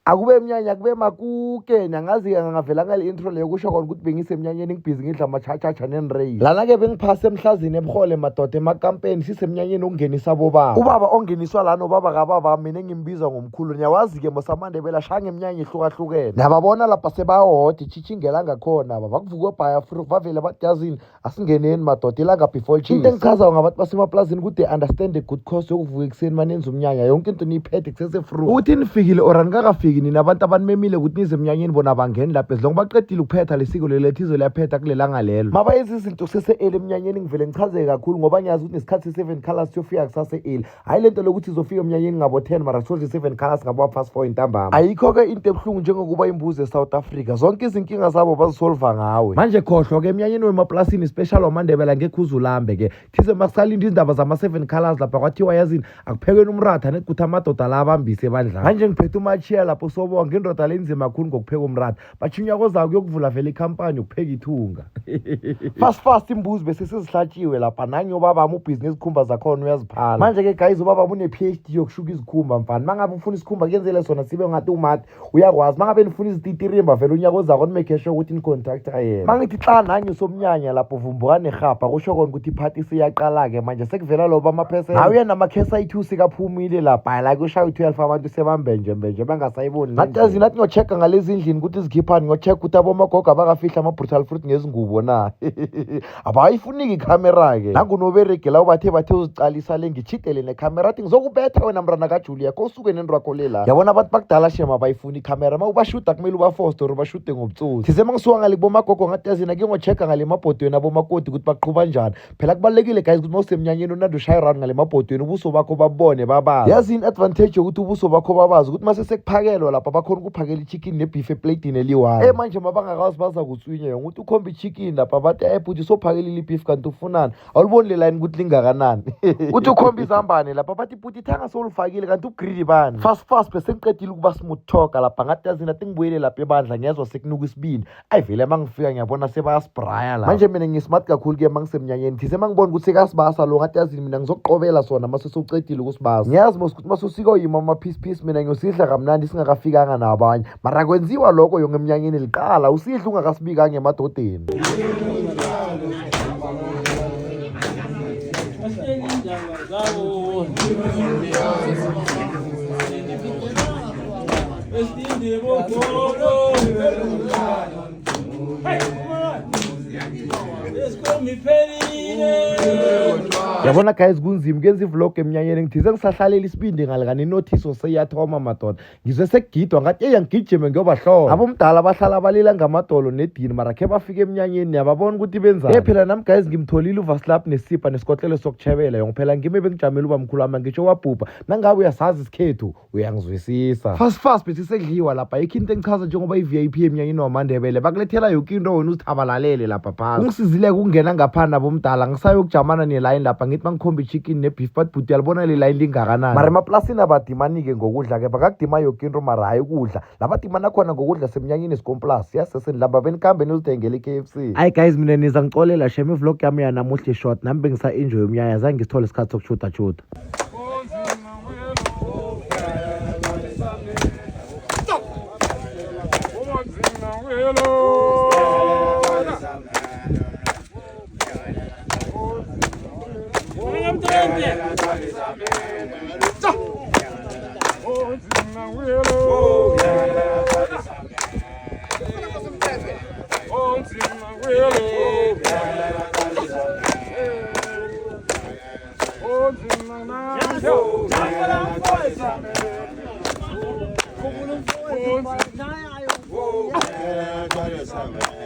akube mnyanya kube makuke nangazi angavela ngale intro leyo kusho khona ukuthi bengisemnyanyeni ngibhizi ngidla amachachacha nenrey lana-ke bengiphase emhlazini ebuhole madoda emakampeni sisemnyanyeni okungenisa bobaba ubaba ongeniswa lana ubaba kababa mina engimbiza ngomkhulu niyawazi-ke mosamandebela shange emnyanya ihlukahlukene nababona lapha sebahode ichitshingela ngakhona bakuvuka obhaya bavele badazini asingeneni madoda ilanga before into engichazayo ngabantu basemaplazini ukuthi they understand the good cause yokuvuka ekuseni manenza umnyanya yonke into niyiphethe kusesefru ukuthi nifikile or anikakafiki nina abantu abanimemile ukuthi nize emnyanyeni bona bangeni lapha ezilongo baqedile ukuphetha lesiko lelethizo liyaphetha kulelanga lelo mabayenza izinto kusese-eli emnyanyeni ngivele ngichazeke kakhulu ngoba ngiyazi ukuthi nesikhathi se-7 colors siyofika kusase-eli hayi lento lokuthi izofika emnyanyeni ngabo 10 mara soze 7 colors ngabo past 4 intambama ayikho-ke into ebuhlungu njengokuba imbuzi e-South Africa zonke izinkinga zabo bazisolva ngawe manje khohlwa-ke emnyanyeni wemaplasini special wamandebela ngekhuzu lambe-ke thize makusalinde izindaba zama-7 colors lapha kwathiwa yazini akuphekweni umratha nekuthi amadoda la abambise ebandlana manje ngiphethe umachiya lapho sobonga indoda lenzima kakhulu ngokupheka umratha bachinyako zayo kuyokuvula vele ikhampani yokupheka ithunga fast imbuzi bese sezihlatshiwe lapha nange ubabami ubhizinesi izikhumba zakhona uyaziphala manje-ke guys ubabami une-PhD yokushuka izikhumba mfana mangabe ufuna isikhumba kuyenzele sona sibe ngathi umati uyakwazi mangabe nifuna izititirimba vele unyako zakho nimake sure ukuthi nicontracta yena mangithi xa nange somnyanya lapho vumbuka nerhapha kusho kona ukuthi iphathi siyaqala-ke manje sekuvela loba amaphesenti nawe uyanamakesa ayi-2 sikaphumile lapha la kushaya u-12 abantu sebambenjembenje bangasayiboni natazini athi ngiyochecka ngalezi ndlini ukuthi zikhiphani ngiyochecka ukuthi abomagogo abakafihla ama-brutal fruit ngezingubo na abayifuniki ikhamera-ke nangunoberegela ubathe uzicalisa le ngichidele nekhamera athi ngizokubetha wena mrana kajulia ko usuke nenrwakho lela yabona abantu bakudala shema abayifuni ikhamera ma ubashuda kumele ubafoste or ubashude ngobutsosi thize mangisuka ngale bomagogo ngatazini ake ngochecka ngale mabhodweni abomakoti ukuthi baqhuba njani phela kubalulekile guys ukuthi mawusemnyanyeni unandi ushaya around ngale mabhodweni ubuso bakho babone babazi yazi in-advantage yokuthi ubuso bakho babazi ukuthi mase sekuphakelwa lapha bakhona ukuphakela i-chicken ne-beef eplatini eliyi-1 manje mabangakazi baza kutswinya yona ukuthi ukhomba i-chicken lapha bathi bhuti sophakelile i-beef kanti ufunani awuliboni le line ukuthi lingakanani uthi ukhomba izambane lapha bathi bhuti ithanga solufakile kanti ugridi bani fast bese ngiqedile ukuba smooth talker lapha ngathi yazini athi ngibuyele lapha ebandla ngiyezwa sekunuka isibindi ayivele mangifika ngiyabona sebayasibraya la manje mina ngismart kakhulu-ke mangisemnyanyeni thize mangibona ukuthi sekasibasa lo ngathi yazini mina ngizokuqobela sona mase sowucedile ukusibasa ngiyazi mos ukuthi masosika yima ama-piece mina ngiyosidla kamnandi singakafikanga nabanye mara kwenziwa lokho yonke emnyanyeni liqala usidla ungakasibikanga emadodeni yabona guys kunzima kuyenza ivlog emnyanyeni ngithize ngisahlalela isibindi ngale kaninotiso seyathoma madoda ngizwe sekugidwa ngathi eyangigijime ngiyobahlola abomdala bahlala balila ngamadolo nedini mara khe bafika emnyanyeni yababona ukuthi benzani phela nami guys ngimtholile uvaslap nesipha nesikotlelo sokuchebela yonke phela ngime bengijamela uba mkhulu wami ngisho wabhubha nangabe uyasazi isikhethu uyangizwisisa fast bese sekudliwa lapha ikho into engichaza njengoba i-VIP emnyanyeni wamandebele bakulethela yonke into wena uzithabalalele lapha phasi kungisizile ukungena ngaphana bomdala ngisayokujamana neline lapha ngithi bangikhomba i-chicken ne-beef but bhuti yalibona le line lingakanani mara emaplasini abadimani-ke ngokudla-ke bakakudima yonke into mara hayi ukudla labadimana khona ngokudla semnyanyeni esikomplas yaseseni laba benikhambe nizithengele i-KFC hayi guys mina niza ngicolela shem ivlog yami yanamuhle short nami bengisa-enjoy umnyanya zange ngisithole isikhathi sokushuda Oh,